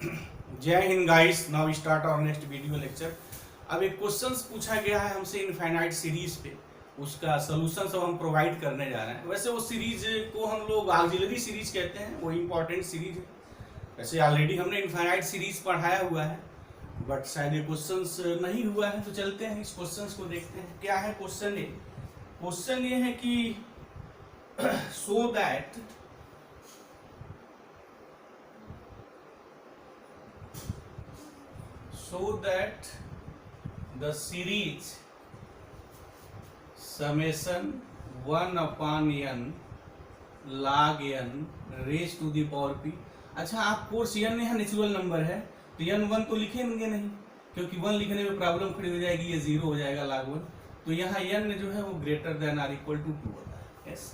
जय हिंद guys, now start our next video lecture. अब एक क्वेश्चंस पूछा गया है हमसे इनफाइनाइट सीरीज पे, उसका सोल्यूशन सब हम प्रोवाइड करने जा रहे हैं। वैसे वो सीरीज को हम लोग ऑक्सिलरी सीरीज कहते हैं, वो इंपॉर्टेंट सीरीज है। वैसे ऑलरेडी हमने इनफाइनाइट सीरीज पढ़ाया हुआ है, बट शायद ये क्वेश्चंस नहीं हुआ है, तो चलते हैं इस क्वेश्चंस को देखते हैं। क्या है क्वेश्चन? क्वेश्चन ये है कि so that the series summation 1 upon n log n raised to the power p। अच्छा, आप कोर्स n यहाँ नेचुरल नंबर है तो n 1 तो लिखेंगे नहीं, क्योंकि 1 लिखने में प्रॉब्लम खड़ी हो जाएगी, ये 0 हो जाएगा log 1। तो यहाँ n जो है वो greater than or equal to 2 होता है। Yes,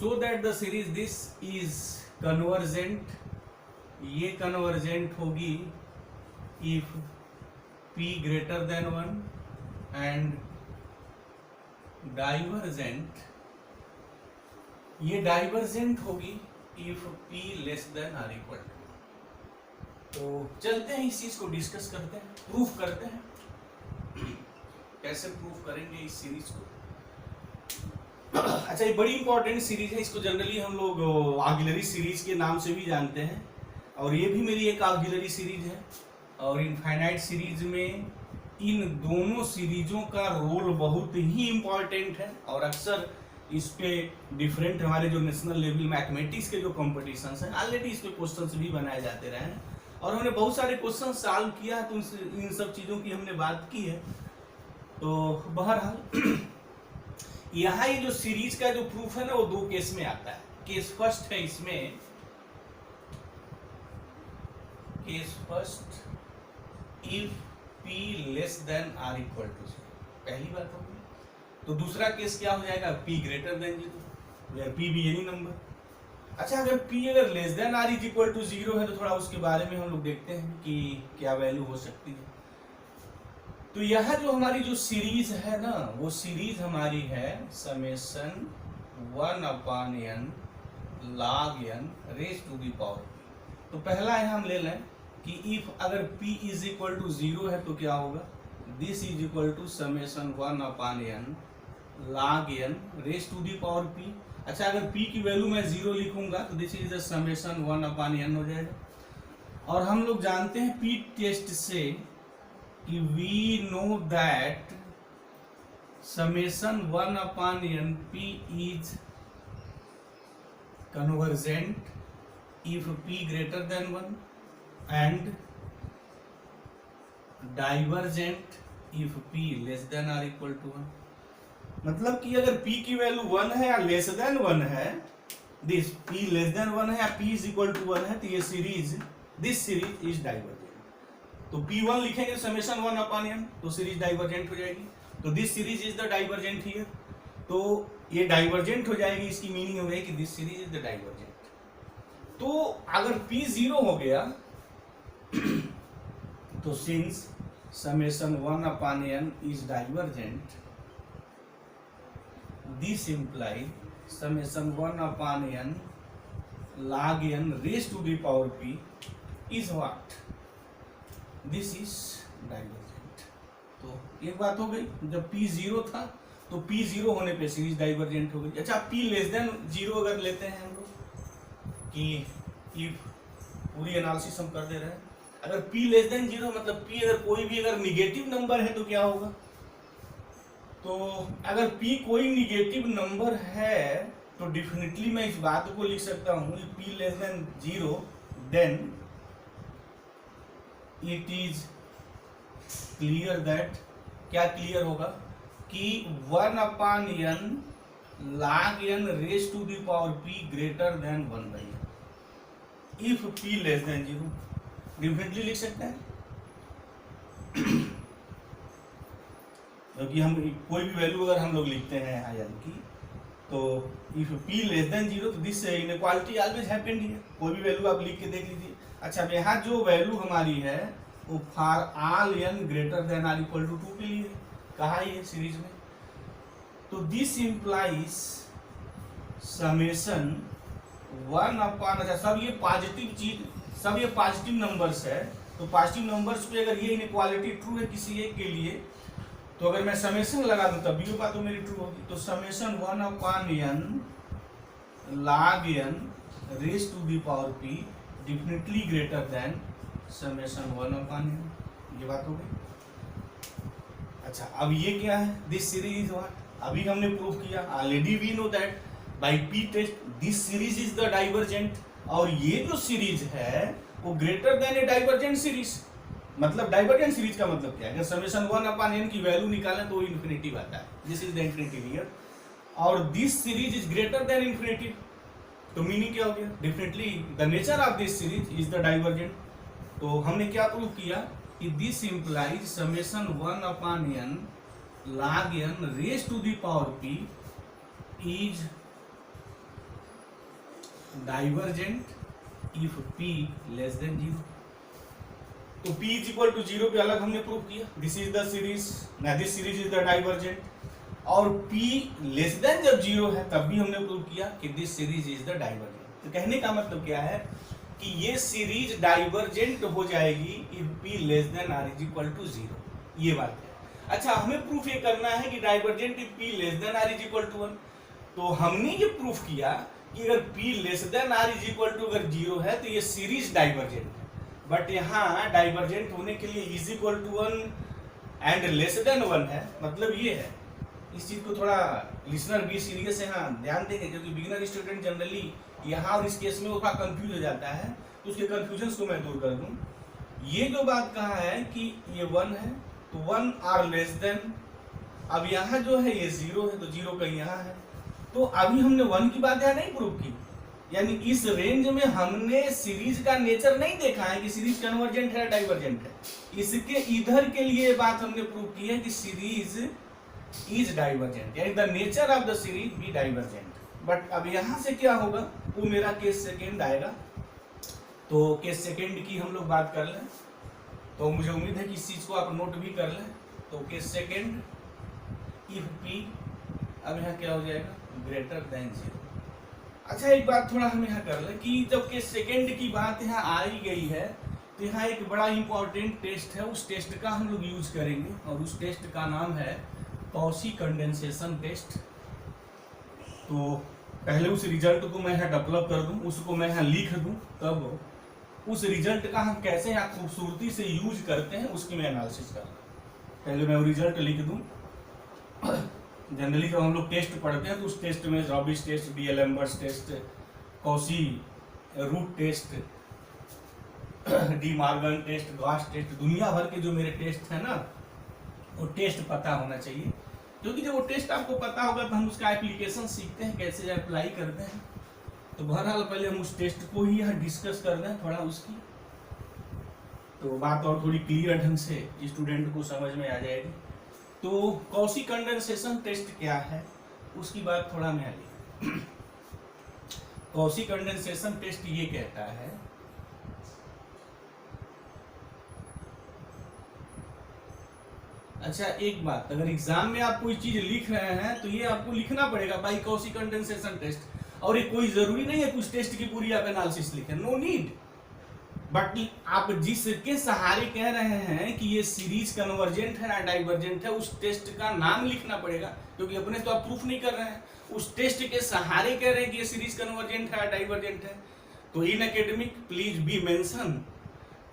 so that the series this is convergent, ये कन्वर्जेंट होगी if p greater than 1 and divergent, ये डाइवर्जेंट होगी if p less than or equal to। तो चलते हैं इस चीज को डिस्कस करते हैं, प्रूफ करते हैं। कैसे प्रूफ करेंगे इस सीरीज को? अच्छा, ये बड़ी इंपॉर्टेंट सीरीज है, इसको जनरली हम लोग ऑक्सिलरी सीरीज के नाम से भी जानते हैं, और ये भी मेरी एक ऑक्सिलरी सीरीज है। और इनफाइनाइट सीरीज में इन दोनों सीरीजों का रोल बहुत ही इम्पॉर्टेंट है, और अक्सर इस पे डिफरेंट हमारे जो नेशनल लेवल मैथमेटिक्स के जो कॉम्पिटिशन्स हैं, ऑलरेडी इस पे क्वेश्चंस भी बनाए जाते रहे हैं, और हमने बहुत सारे क्वेश्चन सॉल्व किया है, तो इन सब चीज़ों की हमने बात की है। तो बहरहाल यहाँ ये जो सीरीज का जो प्रूफ है ना, वो दो केस में आता है। केस फर्स्ट है इसमें, case first if p less than or equal to 0, पहली बात होगी। तो दूसरा केस क्या हो जाएगा? p greater than 0, where p भी एनी नंबर। अच्छा, अगर p अगर less than or is equal to 0 है, तो थोड़ा उसके बारे में हम लोग देखते हैं कि क्या वैल्यू हो सकती है। तो यह जो हमारी जो सीरीज है ना, वो सीरीज हमारी है summation 1 upon n log n raise to the power p। तो पहला है, हम ले लें कि इफ अगर p इज इक्वल टू 0 है तो क्या होगा? This is equal to summation 1 upon n log n raise to the power p। अच्छा, अगर p की वैल्यू मैं 0 लिखूंगा तो this is the summation 1 upon n हो जाएगा। और हम लोग जानते हैं p टेस्ट से कि we know that summation 1 upon n p is convergent if p greater than 1 and divergent if p less than or equal to 1। मतलब कि अगर p की वैल्यू 1 है या लेस देन 1 है, दिस p लेस देन 1 है या p इज इक्वल टू 1 है, तो ये series, this series is divergent. तो p1 लिखेंगे समेशन 1 अपॉन n, तो सीरीज डाइवर्जेंट हो जाएगी। तो this series is the divergent here, तो ये डाइवर्जेंट हो जाएगी, इसकी मीनिंग हो गई कि this series is the divergent. तो अगर p 0 हो गया तो since summation 1 upon n is divergent, this implies summation 1 upon n log n raise to the power p is what? This is divergent. तो एक बात हो गई, जब p 0 था तो p 0 होने पे सीरीज डाइवर्जेंट हो गई। अच्छा, p लेस देन 0 अगर लेते हैं हम लोग कि इफ पूरी एनालिसिस हम कर दे रहे हैं, अगर p लेस देन 0 मतलब p अगर कोई भी अगर निगेटिव नंबर है तो क्या होगा? तो अगर p कोई निगेटिव नंबर है तो डेफिनेटली मैं इस बात को लिख सकता हूं, p less than 0 then it is clear that, क्या क्लियर होगा कि 1 upon n log n raise to the power p greater than 1 by n if p less than 0, differently लिख सकते हैं। क्योंकि हम कोई भी वैल्यू अगर हम लोग लिखते हैं यहाँ n की, तो इफ p लेस देन 0 तो this inequality always happened here, कोई भी वैल्यू आप लिख के देख लीजिए। अच्छा, यहाँ जो वैल्यू हमारी है वो for all n greater than or equal to 2 के लिए कहा है सीरीज में। तो दिस इम्प्लाइज समेशन 1 अपॉन, अच्छा सब ये पॉजिटिव चीज सब ये पॉजिटिव नंबर्स है, तो पॉजिटिव नंबर्स पे अगर ये इनइक्वालिटी ट्रू है किसी एक के लिए, तो अगर मैं समेशन लगा दूं तब भी वो बात तो मेरी ट्रू होगी। तो summation 1/n log n raise to the power p definitely greater than summation 1/n, ये बात हो गई। अच्छा, अब ये क्या है, दिस सीरीज इज व्हाट, अभी हमने प्रूव किया, already we know that by P test this series is the divergent, और ये जो सीरीज है वो greater than a divergent series. मतलब डाइवर्जेंट सीरीज का मतलब क्या है, अगर समेशन 1/n की वैल्यू निकालें तो इन्फिनिटी आता है, this is the infinity here, और this series is greater than infinity, तो मीनिंग क्या हो गया, definitely the nature of this series is the divergent. तो हमने क्या प्रूव किया कि this implies summation 1/n log n raise to the power p is divergent if p less than 0। तो p इज इक्वल टू 0 पे अलग हमने prove किया, दिस इज द सीरीज, ना this series is the divergent, और p less then जब 0 है तब भी हमने प्रूव किया कि this series is the divergent. तो कहने का मतलब क्या है कि ये सीरीज डाइवर्जेंट हो जाएगी if p less than r is equal to 0, ये बात है। अच्छा, हमें प्रूफ ये करना है कि divergent if p less than r is equal to 1, तो हमने ये प्रूफ किया कि अगर p less than r is equal to अगर 0 है तो ये सीरीज डाइवर्जेंट है, बट यहाँ डाइवर्जेंट होने के लिए is equal to 1 and less than 1 है, मतलब ये है। इस चीज को थोड़ा लिसनर भी सीरियस यहाँ ध्यान देंगे, क्योंकि बिगिनर स्टूडेंट जनरली यहाँ और इस केस में थोड़ा कंफ्यूज हो जाता है, तो उसके कंफ्यूजन को मैं दूर कर दूं। ये जो बात कहा है कि ये 1 है तो 1 आर लेस देन, अब यहाँ जो है ये 0 है तो 0 कहीं यहाँ है, तो अभी हमने 1 की बात यहाँ नहीं प्रूव की, यानी इस रेंज में हमने सीरीज का नेचर नहीं देखा है कि सीरीज कन्वर्जेंट है डाइवर्जेंट है, इसके इधर के लिए बात हमने प्रूव की है कि सीरीज इज डाइवर्जेंट, यानी the nature of the series B divergent. But अब यहाँ से क्या होगा, वो मेरा केस सेकेंड आएगा, तो केस सेकेंड की हम लोग बात कर लें, तो मुझे उम्मीद है कि इस चीज को आप नोट भी कर लें। तो केस सेकेंड इफ p, अब यहाँ क्या हो जाएगा, ग्रेटर देन 0। अच्छा, एक बात थोड़ा हम यहाँ कर लें कि जब केस सेकेंड की बात यहाँ आ ही गई है तो यहाँ एक बड़ा इंपॉर्टेंट टेस्ट है, उस टेस्ट का हम लोग यूज करेंगे, और उस टेस्ट का नाम है कॉची कंडेंसेशन टेस्ट। तो पहले उस रिजल्ट को मैं यहाँ डेवलप कर दूं, उसको मैं यहाँ लिख दूं, तब उस रिजल्ट का हम कैसे यहाँ खूबसूरती से यूज करते हैं उसकी मैं एनालिसिस कर रहा हूँ। पहले मैं वो रिजल्ट लिख दूं। जनरली जब हम लोग टेस्ट पढ़ते हैं तो उस टेस्ट में Raabe's test, D'Alembert's test, Cauchy root test, De Morgan test, Gauss test, दुनिया भर के जो मेरे टेस्ट है ना, वो टेस्ट पता होना चाहिए, क्योंकि जब वो टेस्ट आपको पता होगा तो हम उसका एप्लीकेशन सीखते हैं, कैसे अप्लाई करते हैं। तो बहरहाल पहले हम उस टेस्ट को ही यहाँ डिस्कस कर दें थोड़ा उसकी, तो बात और थोड़ी क्लियर ढंग से स्टूडेंट को समझ में आ जाएगी। तो कॉची कंडेंसेशन टेस्ट क्या है उसकी बात थोड़ा मैं आगे। कॉची कंडेंसेशन टेस्ट ये कहता है अच्छा, एक बात, अगर एग्जाम में आप कोई चीज लिख रहे हैं तो ये आपको लिखना पड़ेगा बाय कॉची कंडेंसेशन टेस्ट, और ये कोई जरूरी नहीं है कुछ टेस्ट की पूरी आप एनालिसिस लिखें, नो नीड, बट आप जिसके सहारे कह रहे हैं कि ये सीरीज कन्वर्जेंट है ना डाइवर्जेंट है, उस टेस्ट का नाम लिखना पड़ेगा, क्योंकि अपने तो आप प्रूफ नहीं कर रहे हैं, उस टेस्ट के सहारे कह रहे हैं कि ये सीरीज कन्वर्जेंट है डाइवर्जेंट है। तो in academic please be mention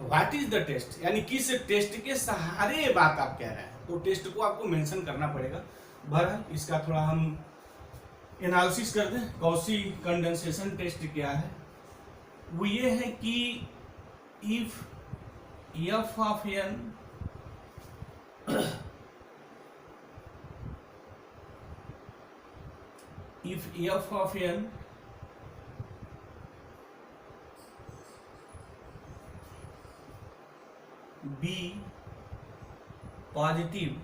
what is the test, यानी किस टेस्ट के सहारे ये बात आप कह रहे हैं, तो टेस्ट को आपको मेंशन करना पड़ेगा। बहरहाल इसका थोड़ा हम एनालिसिस कर दें। कॉची कंडेंसेशन टेस्ट क्या है, वो ये है कि if f of n if f of n be positive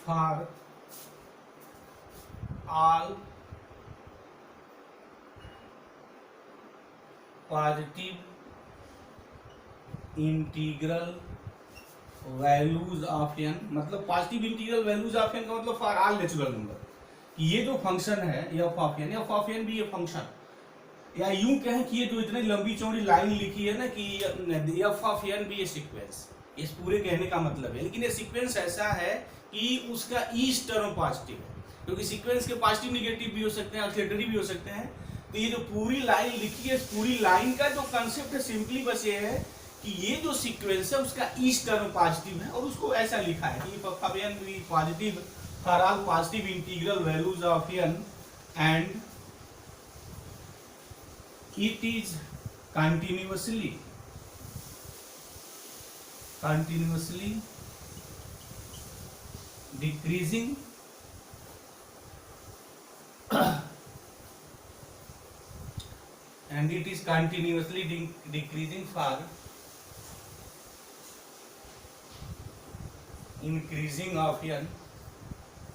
for all positive integral values of n, मतलब positive integral values of n का मतलब फॉर ऑल नेचुरल नंबर, कि ये जो फंक्शन है f ऑफ n भी ये फंक्शन या यूं कहें कि ये जो इतनी लंबी चौड़ी लाइन लिखी है ना कि F of N be a sequence, इस पूरे कहने का मतलब है, लेकिन ये सीक्वेंस ऐसा है कि उसका ईच टर्म पॉजिटिव है, क्योंकि सीक्वेंस के पॉजिटिव निगेटिव भी हो सकते हैं, ऑक्सीलरी भी हो सकते हैं। तो ये जो पूरी लाइन लिखी है, इस पूरी लाइन का जो कंसेप्ट है सिंपली बस ये है कि ये जो सीक्वेंस है उसका ईच टर्म पॉजिटिव है, और उसको ऐसा लिखा है कि F of N be positive for all positive integral values of N and it is continuously decreasing and it is continuously decreasing for increasing of n,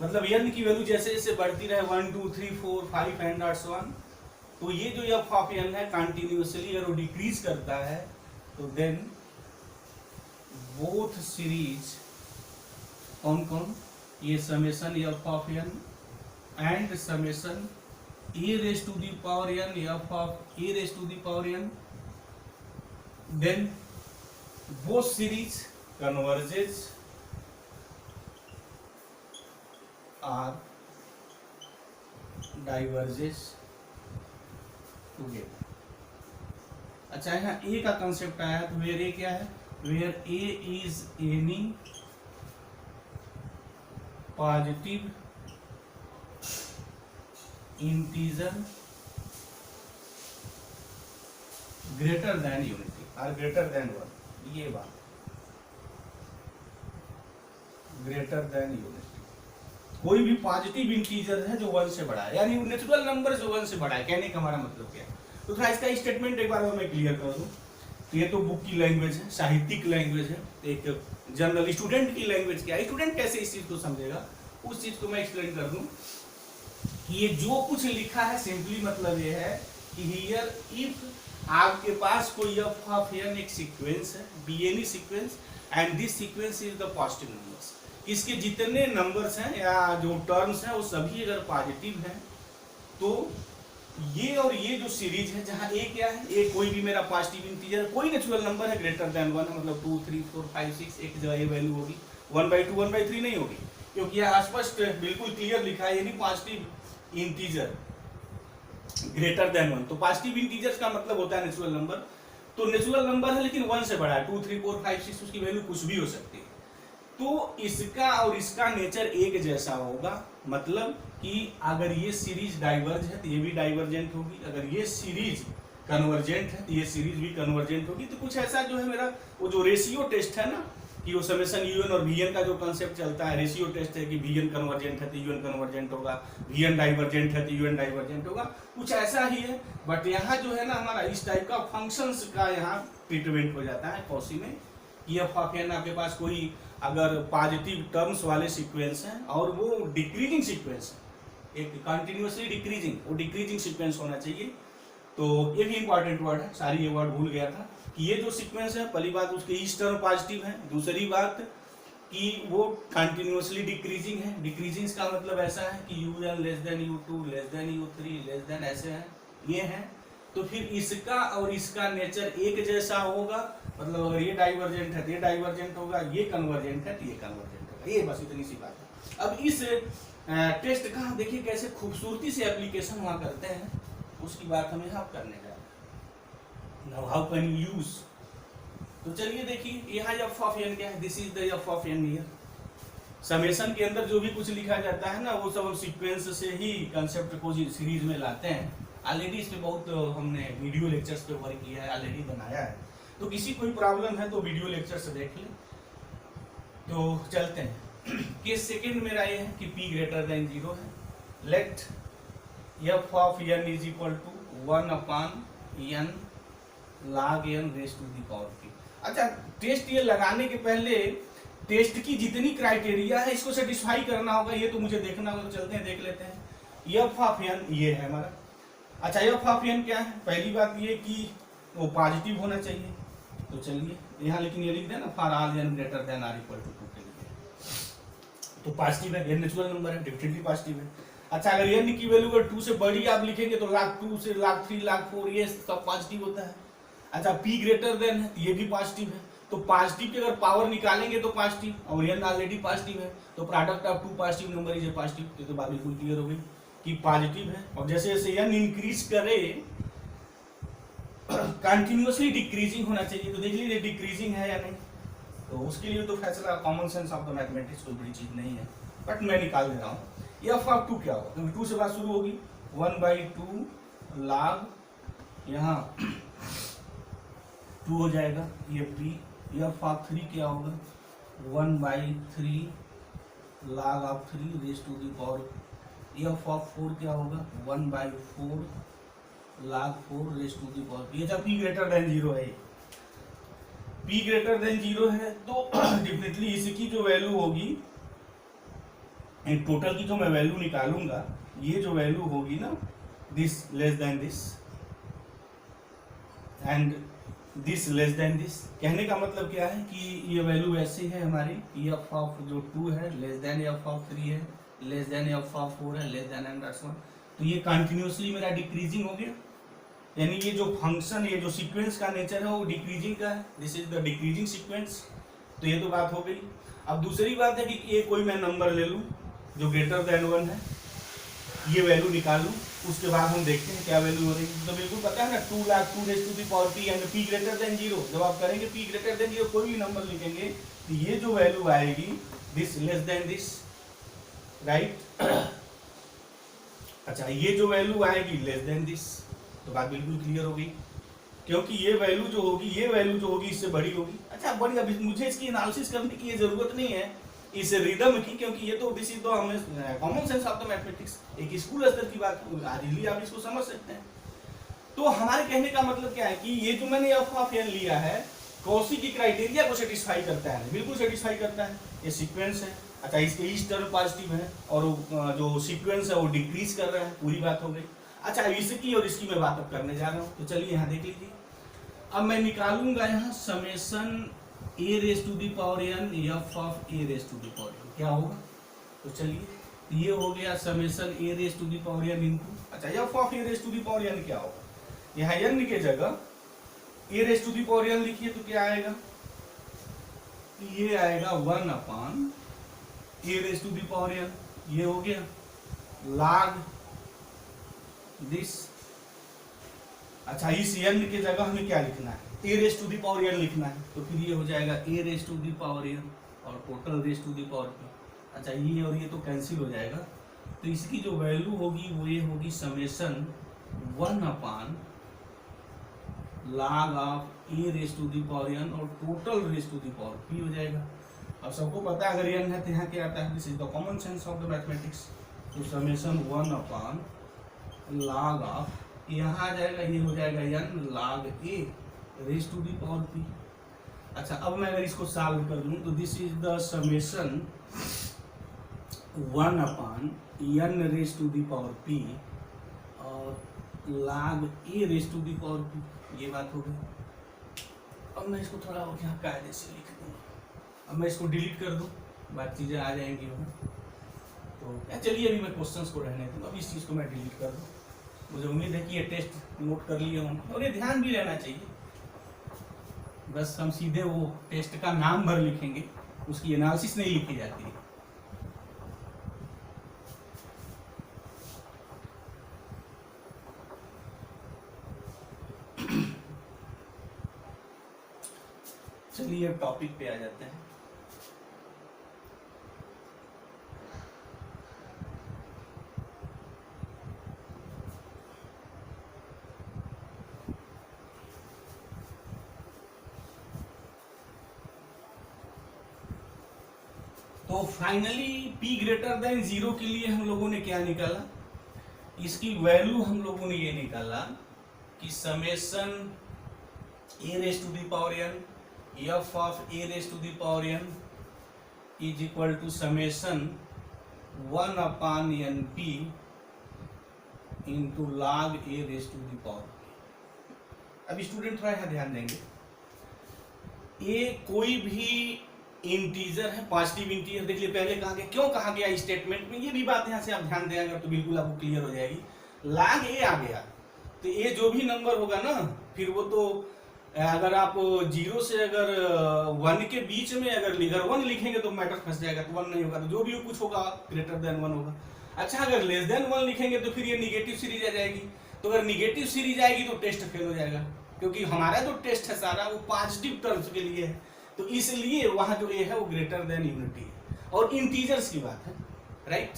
मतलब n की वैल्यू जैसे जैसे बढ़ती रहे 1 2 3 4 5 एंड सो ऑन, तो ये जो F of N है कंटिन्यूअसली अगर वो डिक्रीज करता है तो देन बोथ सीरीज कौन कौन, ये summation F of N and summation A raise to the power N F of A raise to the power N, then both series converges or diverges together. अच्छा यहाँ ए का concept आया तो where A क्या है, where A is any positive integer greater than unity और greater than 1, ये बात ग्रेटर देन यूनिटी, कोई भी पॉजिटिव इंटीजर है जो 1 से बड़ा है, यानी नेचुरल नंबर जो 1 से बड़ा है, कहने का हमारा मतलब क्या है। तो थोड़ा इसका स्टेटमेंट एक बार और मैं क्लियर कर दूं, तो ये तो बुक की लैंग्वेज है, साहित्यिक लैंग्वेज है, एक जनरल स्टूडेंट की लैंग्वेज क्या है, स्टूडेंट कैसे इस चीज को समझेगा उस चीज को मैं एक्सप्लेन कर दूं कि ये जो कुछ लिखा है सिंपली मतलब ये है कि हियर इफ आपके पास कोई एफ ऑफ एन एक सीक्वेंस है, be any sequence, and this sequence is the positive numbers, इसके जितने नंबर्स हैं या जो टर्म्स हैं वो सभी अगर पॉजिटिव हैं, तो ये और ये जो सीरीज है जहां ए क्या है, ए कोई भी मेरा पॉजिटिव इंटीजर, कोई नेचुरल नंबर है ग्रेटर देन 1 है, मतलब 2 3 4 5 6 एक जगह ये वैल्यू होगी, 1/2 1/3 नहीं होगी, क्योंकि यह स्पष्ट बिल्कुल क्लियर लिखा है, यानी पॉजिटिव इंटीजर ग्रेटर देन 1, तो पॉजिटिव इंटीजर्स का मतलब होता है नेचुरल नंबर, तो नेचुरल नंबर है लेकिन 1 से बड़ा है, 2 3 4 5 6 उसकी वैल्यू कुछ भी हो सकती है, तो इसका और इसका नेचर एक जैसा होगा, मतलब कि अगर ये सीरीज डाइवर्ज है तो ये भी डाइवर्जेंट होगी, अगर ये सीरीज कन्वर्जेंट है तो ये सीरीज भी कन्वर्जेंट होगी। तो कुछ ऐसा जो है मेरा वो जो रेशियो टेस्ट है ना, कि वो समेशन यूएन और वीएन का जो कंसेप्ट चलता है, रेशियो टेस्ट है कि वीएन कन्वर्जेंट है तो यूएन कन्वर्जेंट होगा, वीएन डाइवर्जेंट है तो यूएन डाइवर्जेंट होगा, कुछ ऐसा ही है। बट यहाँ जो है ना हमारा इस टाइप का फंक्शंस का यहाँ ट्रीटमेंट हो जाता है कॉसी में, कि एफ ऑफ एन आपके पास कोई अगर पॉजिटिव टर्म्स वाले सीक्वेंस हैं और वो डिक्रीजिंग सीक्वेंस है, एक कंटिन्यूअसली डिक्रीजिंग, वो डिक्रीजिंग सीक्वेंस होना चाहिए। तो ये भी इंपॉर्टेंट वर्ड है, सारी ये वर्ड भूल गया था कि ये जो सीक्वेंस है, पहली बात उसके ईच टर्म पॉजिटिव है, दूसरी बात कि वो कंटिन्यूअसली डिक्रीजिंग है, डिक्रीजिंग का मतलब ऐसा है कि UN less than U2 less than U3 less than ऐसे है, ये है। तो फिर इसका और इसका नेचर एक जैसा होगा, मतलब अगर ये डाइवर्जेंट है तो ये डाइवर्जेंट होगा, ये कन्वर्जेंट है तो ये कन्वर्जेंट होगा, ये बस इतनी सी बात है। अब इस टेस्ट का देखिए कैसे खूबसूरती से एप्लीकेशन वहाँ करते हैं, उसकी बात हमें यहाँ करने का। Now how can you use, तो चलिए देखिए यहाँ एफ ऑफ एन क्या है, this is the F of N here. Summation के अंदर जो भी कुछ लिखा जाता है ना वो सब हम सीक्वेंस से ही कंसेप्ट को सीरीज में लाते हैं। ऑलरेडी इस पे बहुत हमने वीडियो लेक्चर्स पे वर्क किया है, ऑलरेडी बनाया है, तो किसी कोई प्रॉब्लम है तो वीडियो लेक्चर से देख लें। तो चलते हैं केस सेकंड मेरा ये है कि p ग्रेटर देन 0 है, let f of n is equal to 1/n log n raise to the power p। अच्छा, टेस्ट ये लगाने के पहले टेस्ट की जितनी क्राइटेरिया है इसको सेटिस्फाई करना होगा, ये तो मुझे देखना होगा, तो चलते हैं देख लेते हैं। f ऑफ n ये है हमारा। अच्छा, f ऑफ n क्या है, पहली बात ये कि वो पॉजिटिव होना चाहिए, तो चलिए यहाँ लेकिन ये लिख देना for all n greater than or equal to 2 के लिए, तो पॉजिटिव है, ये नेचुरल नंबर है, डेफिनेटली पॉजिटिव है। अच्छा अगर n की वैल्यू अगर 2 से बड़ी आप लिखेंगे तो लाख 2 से लाख 3 लाख 4 ये सब पॉजिटिव होता है। अच्छा p ग्रेटर देन है ये भी पॉजिटिव है, तो पॉजिटिव की अगर पावर निकालेंगे तो पॉजिटिव और n ऑलरेडी पॉजिटिव है, तो product of two positive number is a positive. तो बात बिल्कुल क्लियर हो गई कि पॉजिटिव है। और जैसे जैसे n इंक्रीज करे कंटिन्यूअसली डिक्रीजिंग होना चाहिए, तो देख लीजिए डिक्रीजिंग है या नहीं। तो उसके लिए तो फैसला common sense of the mathematics कोई बड़ी चीज नहीं है, बट मैं निकाल दे रहा हूँ। एफ ऑफ 2 क्या होगा, क्योंकि 2 से बात शुरू होगी, 1/2 log यहाँ 2 हो जाएगा ये p। एफ ऑफ 3 क्या होगा, 1/3 log of 3 raise to the power. F of 4 क्या होगा, 1/4 log 4 raise to the power. ये जब p ग्रेटर देन 0 है, p ग्रेटर देन 0 है तो डेफिनेटली इसकी जो वैल्यू होगी, टोटल की जो मैं वैल्यू निकालूंगा, ये जो वैल्यू होगी ना, this less than this and this less than this. कहने का मतलब क्या है कि ये वैल्यू ऐसी है हमारी, एफ ऑफ जो 2 है लेस देन एफ ऑफ 3 है, लेस देन एफ ऑफ 4 है, less than and that's one. तो ये कंटिन्यूअसली मेरा डिक्रीजिंग हो गया, यानी ये जो फंक्शन, ये जो सीक्वेंस का नेचर है वो डिक्रीजिंग का है। This is the decreasing sequence. तो ये तो बात हो गई। अब दूसरी बात है कि ये कोई मैं नंबर ले लूं जो ग्रेटर देन 1 है, ये वैल्यू निकाल लूं, उसके बाद हम देखते हैं क्या वैल्यू हो रही है। तो बिल्कुल पता है ना, 2 log 2 raise to the power p and p greater than 0। जब आप करेंगे p ग्रेटर देन 0 कोई भी नंबर लिखेंगे तो ये जो वैल्यू आएगी this less than this, right. अच्छा ये जो वैल्यू आएगी लेस देन दिस, तो बात बिल्कुल क्लियर हो गई, क्योंकि ये वैल्यू जो होगी, ये वैल्यू जो होगी इससे बड़ी होगी। अच्छा बड़ी, अभी मुझे इसकी एनालिसिस करने की ये जरूरत नहीं है इस रिदम की, क्योंकि ये तो दिस इज द हमें common sense of the mathematics, एक स्कूल स्तर की बात, इजीली आप इसको समझ सकते हैं। तो हमारे कहने का मतलब क्या है कि ये जो मैंने एफ ऑफ एन लिया है, कौशी की क्राइटेरिया को सेटिस्फाई करता है, बिल्कुल सेटिस्फाई करता है। ये सीक्वेंस है, अच्छा इसके ईच टर्म पॉजिटिव है और जो सीक्वेंस है वो डिक्रीज कर रहा है, पूरी बात हो गई। अच्छा इसकी और इसकी मैं बात अब करने जा रहा हूँ, तो चलिए यहाँ देख लीजिए। अब मैं निकालूंगा यहाँ summation a raise to the power n f of a raise to the power n, क्या होगा। तो चलिए ये हो गया summation a raise to the power n इनटू, अच्छा f of a raise to the power n क्या होगा, यहाँ n के जगह a raise to the power n लिखिए तो क्या आएगा, ये आएगा 1/a raise to the power n, ये हो गया log दिस। अच्छा इस n के जगह हमें क्या लिखना है, a raise to the power n लिखना है, तो फिर ये हो जाएगा a raise to the power n और total raise to the power p। अच्छा ये और ये तो कैंसिल हो जाएगा, तो इसकी जो वैल्यू होगी वो ये होगी summation 1/log of a raise to the power n और total raise to the power p हो जाएगा। अब सबको पता है अगर n है तो यहाँ क्या आता है, this is the common sense of the mathematics. तो समेसन 1/log ऑफ, यहाँ आ जाएगा, ये हो जाएगा n log a raise to the power p। अच्छा अब मैं अगर इसको सॉल्व कर लूँ तो this is the summation 1/n raise to the power p और log a raise to the power p, ये बात हो गई। अब मैं इसको थोड़ा और यहाँ कायदे से लिख दूँगा, अब मैं इसको डिलीट कर दूँ, बात चीज़ें आ जाएंगी वहाँ। तो चलिए अभी मैं क्वेश्चंस को रहने दूँ, अब इस चीज़ को मैं डिलीट कर दूँ। मुझे उम्मीद है कि ये टेस्ट नोट कर लिए होंगे और ये ध्यान भी रहना चाहिए। बस हम सीधे वो टेस्ट का नाम भर लिखेंगे, उसकी एनालिसिस नहीं लिखी जाती है। चलिए अब टॉपिक पे आ जाते हैं। तो फाइनली p ग्रेटर देन 0 के लिए हम लोगों ने क्या निकाला, इसकी वैल्यू हम लोगों ने ये निकाला कि summation a raise to the power n f of a raise to the power n is equal to summation 1/np into log a raise to the power. अब स्टूडेंट थोड़ा यहाँ ध्यान देंगे, ये कोई भी इंटीजर है, पॉजिटिव इंटीजर। देख लिए पहले कहा गया, क्यों कहा गया स्टेटमेंट में, ये भी बात यहाँ से आप ध्यान देंगे तो बिल्कुल आपको क्लियर हो जाएगी। log a आ गया तो ये जो भी नंबर होगा ना, फिर वो तो अगर आप 0 से अगर 1 के बीच में अगर 1 लिखेंगे तो मैटर फंस जाएगा, तो 1 नहीं होगा, तो जो भी कुछ होगा ग्रेटर देन 1 होगा। अच्छा, अगर लेस देन 1 लिखेंगे तो फिर ये निगेटिव सीरीज आ जाएगी, तो अगर निगेटिव सीरीज आएगी तो टेस्ट फेल हो जाएगा, क्योंकि हमारा जो टेस्ट है सारा वो पॉजिटिव टर्म्स के लिए है, तो इसलिए वहां जो ए है वो ग्रेटर देन यूनिटी है। और इंटीजर्स की बात है, राइट,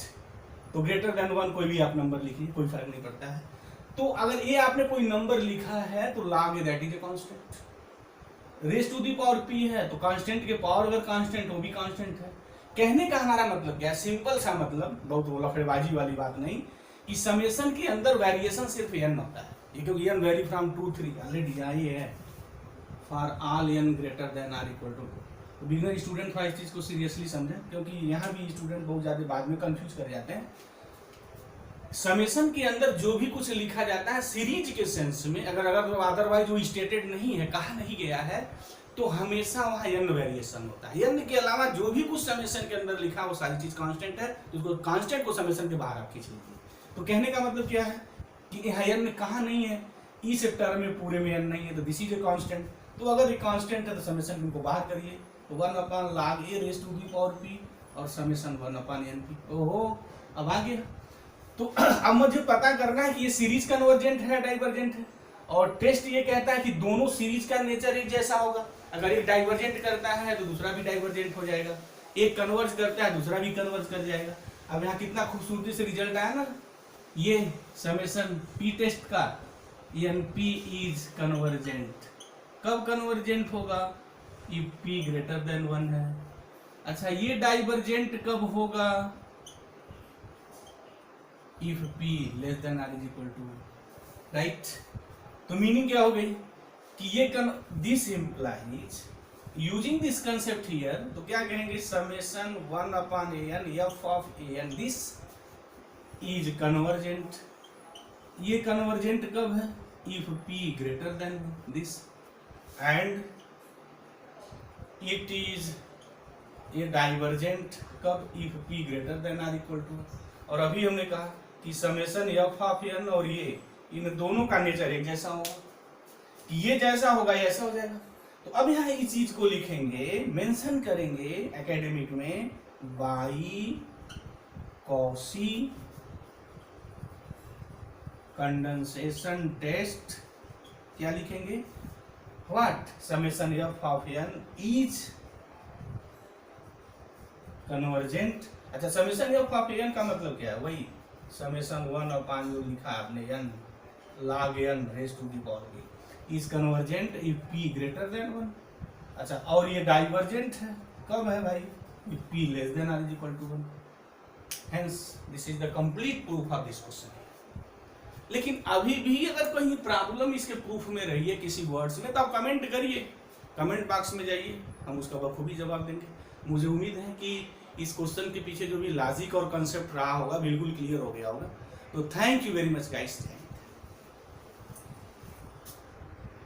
तो ग्रेटर देन 1 कोई भी आप नंबर लिखिए, कोई फर्क नहीं पड़ता है। तो अगर ये आपने कोई नंबर लिखा है तो log that is a constant. Raise to the power p है तो कांस्टेंट के पावर अगर कांस्टेंट वो भी कांस्टेंट है। कहने का हमारा मतलब क्या है, सिंपल सा मतलब, बहुत लफड़ेबाजी वाली बात नहीं, कि समेशन के अंदर वेरिएशन सिर्फ n होता है, क्योंकि n वेरी फ्रॉम 2 3 ऑलरेडी आई है for all n greater than or equal to. तो बिगिनर स्टूडेंट थोड़ा इस चीज को सीरियसली समझें, क्योंकि यहाँ भी स्टूडेंट बहुत ज्यादा बाद में कंफ्यूज कर जाते हैं। समेशन के अंदर जो भी कुछ लिखा जाता है सीरीज के सेंस में, अगर अदरवाइज वो स्टेटेड नहीं है, कहा नहीं गया है, तो हमेशा वहाँ n वेरिएशन होता है। n के अलावा जो भी कुछ समेशन के अंदर लिखा वो सारी चीज कांस्टेंट है, तो उसको कांस्टेंट को समेशन के बाहर आप खींच लीजिए। तो कहने का मतलब क्या है कि यहाँ n कहाँ नहीं है, इस टर्म में पूरे में n नहीं है, तो दिस इज ए कांस्टेंट। तो अगर ये कांस्टेंट है तो समेशन को बाहर करिए, तो 1 upon log a raise to the power p और समेशन 1 अपॉन np। ओहो, अब आ गया। तो अब मुझे पता करना है कि ये सीरीज कन्वर्जेंट है डाइवर्जेंट है, और टेस्ट ये कहता है कि दोनों सीरीज का नेचर एक जैसा होगा। अगर एक डाइवर्जेंट करता है तो दूसरा भी डाइवर्जेंट हो जाएगा, एक कन्वर्ज करता है दूसरा भी कन्वर्ज कर जाएगा। अब यहाँ कितना खूबसूरती से रिजल्ट आया ना, ये समेशन पी टेस्ट का NP इज कन्वर्जेंट। कब कन्वर्जेंट होगा, इफ p ग्रेटर देन 1 है। अच्छा, ये डाइवर्जेंट कब होगा, if p less than or is equal to, right। तो मीनिंग क्या हो गई कि ये this implies using this concept here, तो क्या कहेंगे, summation 1 upon an f of an this is convergent। ये convergent कब है, if p greater than this, and it is a divergent कब, if p greater than or equal to। और अभी हमने कहा कि समेशन f ऑफ n और ये इन दोनों का नेचर एक जैसा होगा, कि ये जैसा होगा ये ऐसा हो जाएगा। तो अब यहाँ इस चीज को लिखेंगे, मेंशन करेंगे एकेडमिक में, बाई कॉशी कंडेंसेशन टेस्ट। क्या लिखेंगे, what, summation f of n is convergent. अच्छा, समेशन f ऑफ n का मतलब क्या है, वही समेशन 1 अपॉन जो लिखा आपने n log n raise to the power p is convergent if p greater than 1। अच्छा, और ये डाइवर्जेंट है कब है भाई, इफ p लेस देन और is equal to 1। Hence this is the complete proof of this question. लेकिन अभी भी अगर कहीं प्रॉब्लम इसके प्रूफ में रही है किसी वर्ड्स में, तो आप कमेंट करिए, कमेंट बॉक्स में जाइए, हम उसका बखूबी जवाब देंगे। मुझे उम्मीद है कि इस क्वेश्चन के पीछे जो भी लॉजिक और कंसेप्ट रहा होगा बिल्कुल क्लियर हो गया होगा। तो thank you very much guys.